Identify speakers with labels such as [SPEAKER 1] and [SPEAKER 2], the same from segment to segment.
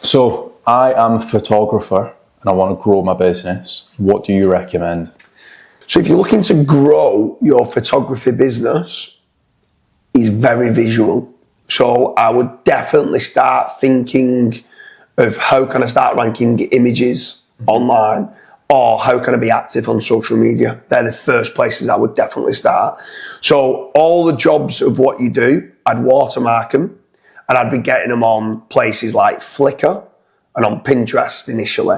[SPEAKER 1] So I am a photographer and I want to grow my business. What do you recommend?
[SPEAKER 2] So if you're looking to grow your photography business, it's very visual. So I would definitely start thinking of how can I start ranking images online, or how can I be active on social media? They're the first places I would definitely start. So all the jobs of what you do, I'd watermark them, and I'd be getting them on places like Flickr and on Pinterest initially.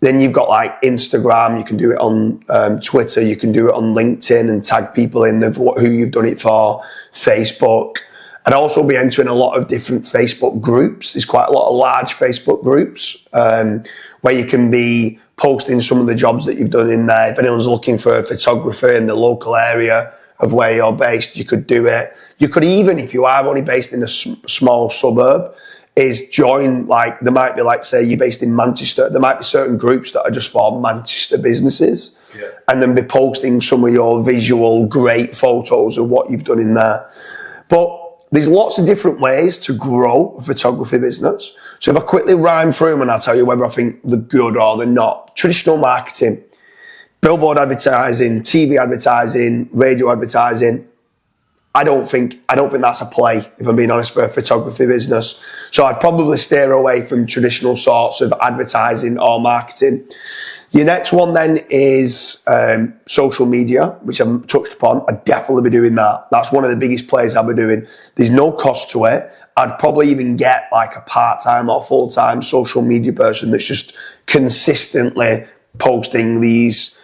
[SPEAKER 2] Then you've got like Instagram, you can do it on Twitter, you can do it on LinkedIn and tag people in of who you've done it for, Facebook. I'd also be entering a lot of different Facebook groups. There's quite a lot of large Facebook groups where you can be posting some of the jobs that you've done in there. If anyone's looking for a photographer in the local area of where you're based, you could do it. You could even, if you are only based in a small suburb, is join, like, there might be, like, say you're based in Manchester, there might be certain groups that are just for Manchester businesses, and then be posting some of your visual great photos of what you've done in there. But there's lots of different ways to grow a photography business. So if I quickly rhyme through them and I'll tell you whether I think they're good or they're not. Traditional marketing, billboard advertising, TV advertising, radio advertising. I don't think that's a play, if I'm being honest, for a photography business. So I'd probably steer away from traditional sorts of advertising or marketing. Your next one then is social media, which I've touched upon. I'd definitely be doing that. That's one of the biggest plays I'll be doing. There's no cost to it. I'd probably even get like a part-time or full-time social media person that's just consistently posting these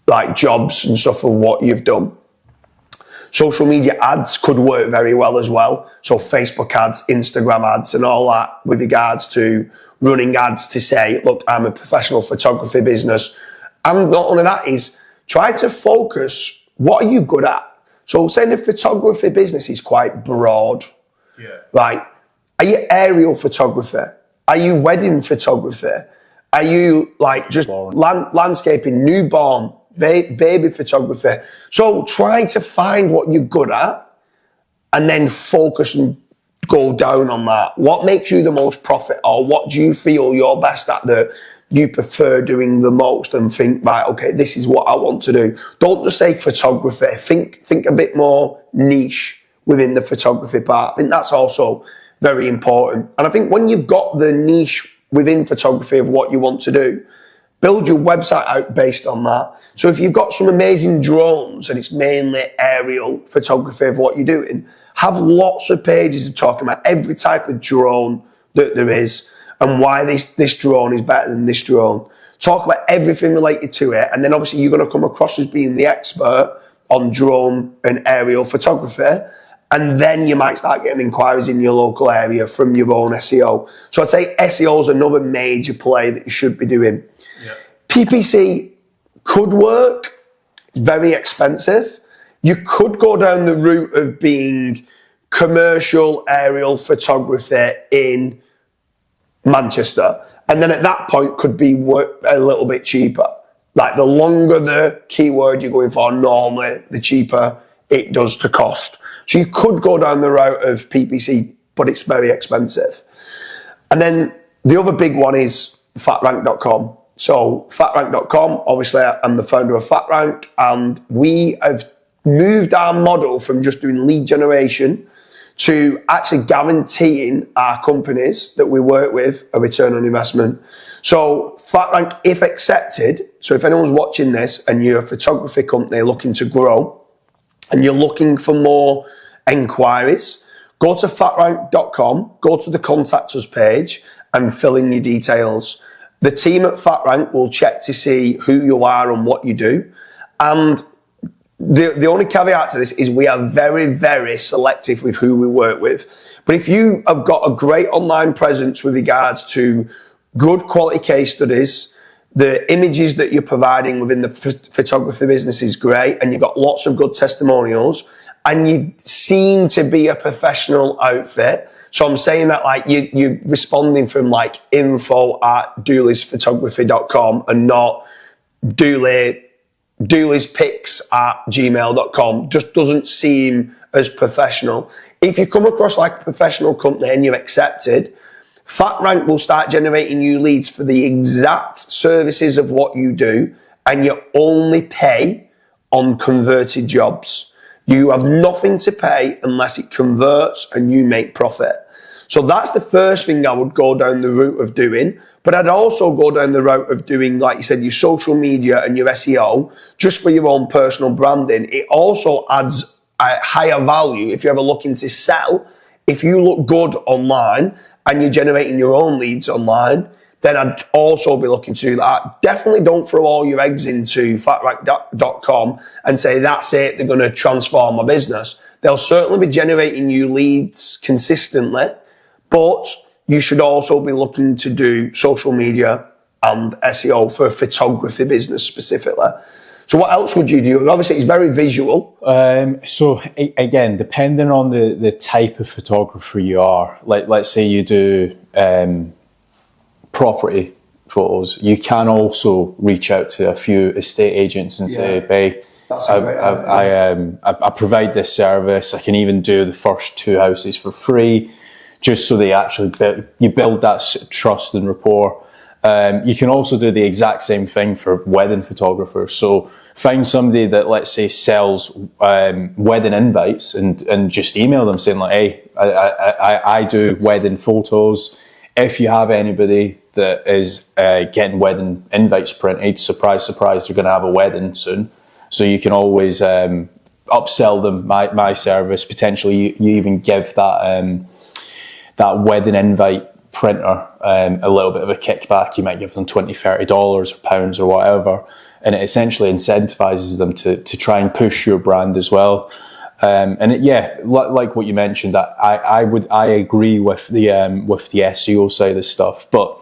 [SPEAKER 2] like jobs and stuff of what you've done. Social media ads could work very well as well. So Facebook ads, Instagram ads and all that with regards to running ads to say, look, I'm a professional photography business. And not only that is try to focus, what are you good at? So saying the photography business is quite broad, right? Are you aerial photography? Are you wedding photography? Are you like just landscaping, newborn, baby photography? So try to find what you're good at and then focus and go down on that. What makes you the most profit, or what do you feel you're best at that you prefer doing the most, and think, right, okay, this is what I want to do. Don't just say photography. Think a bit more niche within the photography part. I think that's also very important. And I think when you've got the niche within photography of what you want to do, build your website out based on that. So if you've got some amazing drones and it's mainly aerial photography of what you're doing, have lots of pages of talking about every type of drone that there is and why this drone is better than this drone. Talk about everything related to it. And then obviously you're going to come across as being the expert on drone and aerial photography. And then you might start getting inquiries in your local area from your own SEO. So I'd say SEO is another major play that you should be doing. PPC could work, very expensive. You could go down the route of being commercial aerial photography in Manchester. And then at that point could be a little bit cheaper. Like the longer the keyword you're going for, normally the cheaper it does to cost. So you could go down the route of PPC, but it's very expensive. And then the other big one is Fatrank.com. So Fatrank.com, obviously I'm the founder of Fatrank, and we have moved our model from just doing lead generation to actually guaranteeing our companies that we work with a return on investment. So Fatrank, if accepted, so if anyone's watching this and you're a photography company looking to grow and you're looking for more enquiries, go to Fatrank.com, go to the contact us page and fill in your details. The team at Fatrank will check to see who you are and what you do. And the only caveat to this is we are very, very selective with who we work with. But if you have got a great online presence with regards to good quality case studies, the images that you're providing within the photography business is great, and you've got lots of good testimonials, and you seem to be a professional outfit. So I'm saying that like you're responding from like info@dooley'sphotography.com and not dooleyspics@gmail.com. Just doesn't seem as professional. If you come across like a professional company and you're accepted, Fatrank will start generating you leads for the exact services of what you do, and you only pay on converted jobs. You have nothing to pay unless it converts and you make profit. So that's the first thing I would go down the route of doing. But I'd also go down the route of doing, like you said, your social media and your SEO just for your own personal branding. It also adds a higher value if you're ever looking to sell. If you look good online and you're generating your own leads online, then I'd also be looking to do that. Definitely don't throw all your eggs into fatrank.com and say, that's it, they're going to transform my business. They'll certainly be generating you leads consistently, but you should also be looking to do social media and SEO for a photography business specifically. So what else would you do? Obviously, it's very visual.
[SPEAKER 1] So again, depending on the type of photographer you are, like let's say you do property photos, you can also reach out to a few estate agents and say, hey, I provide this service. I can even do the first 2 houses for free, just so they actually build that trust and rapport. You can also do the exact same thing for wedding photographers. So find somebody that, let's say, sells wedding invites and just email them saying like, hey, I do wedding photos. If you have anybody that is getting wedding invites printed, surprise, surprise, they're going to have a wedding soon. So you can always upsell them my service. Potentially, you even give that wedding invite printer a little bit of a kickback. You might give them $20, $30 or pounds or whatever, and it essentially incentivizes them to try and push your brand as well. Like what you mentioned, I agree with the SEO side of stuff, but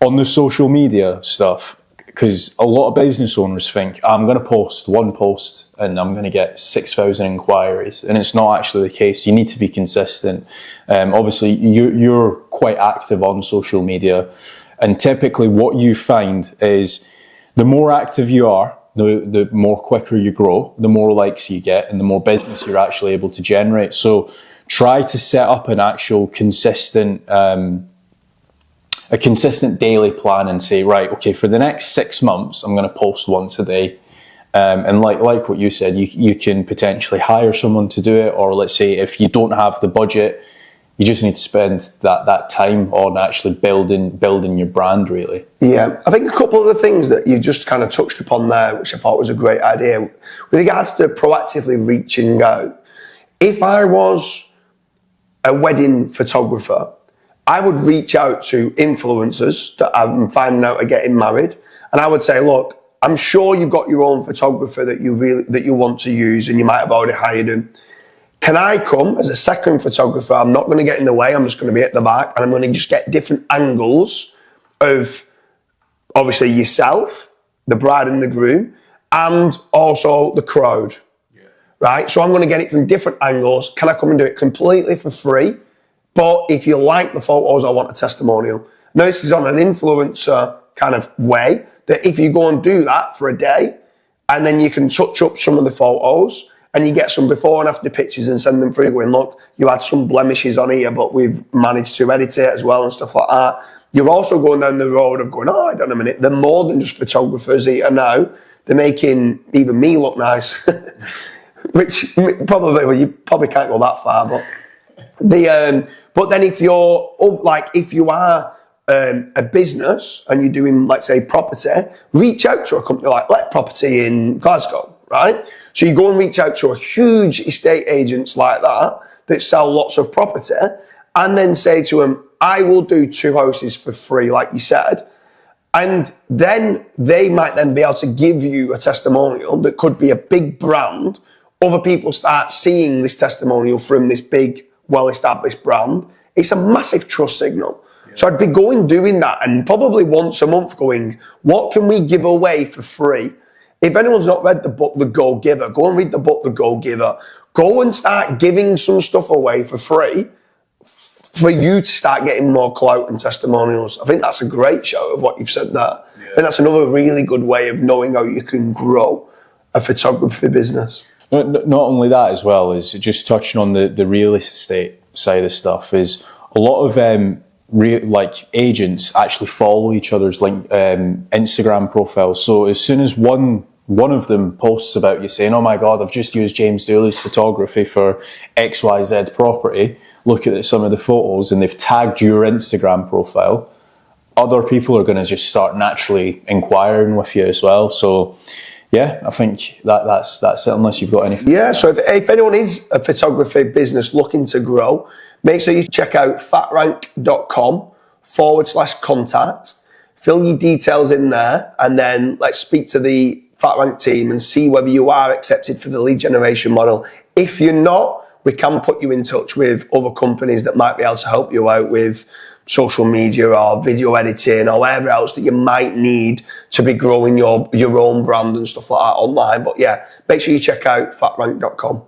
[SPEAKER 1] on the social media stuff, because a lot of business owners think, I'm going to post one post and I'm going to get 6,000 inquiries, and it's not actually the case. You need to be consistent. Obviously, you're quite active on social media, and typically what you find is the more active you are, the more quicker you grow, the more likes you get, and the more business you're actually able to generate. So try to set up an actual consistent daily plan and say, right, okay, for the next 6 months, I'm going to post once a day. And like what you said, you can potentially hire someone to do it, or let's say if you don't have the budget, you just need to spend that time on actually building your brand, really.
[SPEAKER 2] Yeah, I think a couple of the things that you just kind of touched upon there, which I thought was a great idea, with regards to proactively reaching out. If I was a wedding photographer, I would reach out to influencers that I'm finding out are getting married, and I would say, look, I'm sure you've got your own photographer that you want to use, and you might have already hired him. Can I come as a second photographer? I'm not going to get in the way. I'm just going to be at the back, and I'm going to just get different angles of, obviously, yourself, the bride and the groom, and also the crowd. Yeah. Right? So I'm going to get it from different angles. Can I come and do it completely for free? But if you like the photos, I want a testimonial. Now, this is on an influencer kind of way, that if you go and do that for a day, and then you can touch up some of the photos, and you get some before and after pictures and send them through going, look, you had some blemishes on here, but we've managed to edit it as well and stuff like that. You're also going down the road of going, oh, hold on a minute, they're more than just photographers here now. They're making even me look nice, which probably, well, you probably can't go that far, but but then if you are a business and you're doing, let's say, property, reach out to a company like Let Property in Glasgow, right? So you go and reach out to a huge estate agents like that sell lots of property, and then say to them, I will do 2 houses for free, like you said. And then they might then be able to give you a testimonial that could be a big brand. Other people start seeing this testimonial from this big, well-established brand. It's a massive trust signal. Yeah. So I'd be doing that, and probably once a month going, what can we give away for free? If anyone's not read the book, The Go Giver, go and read the book, The Go Giver. Go and start giving some stuff away for free for you to start getting more clout and testimonials. I think that's a great show of what you've said there. Yeah. I think that's another really good way of knowing how you can grow a photography business.
[SPEAKER 1] Not only that as well, is just touching on the real estate side of stuff, is a lot of like agents actually follow each other's Instagram profiles. So as soon as one of them posts about you saying, "Oh my God, I've just used James Dooley's photography for XYZ property. Look at some of the photos," and they've tagged your Instagram profile, other people are going to just start naturally inquiring with you as well. So yeah, I think that's it, unless you've got anything.
[SPEAKER 2] Yeah, so if anyone is a photography business looking to grow, make sure you check out fatrank.com/contact. Fill your details in there, and then let's speak to the Fatrank team and see whether you are accepted for the lead generation model. If you're not, we can put you in touch with other companies that might be able to help you out with social media or video editing or whatever else that you might need to be growing your own brand and stuff like that online. But yeah, make sure you check out fatrank.com.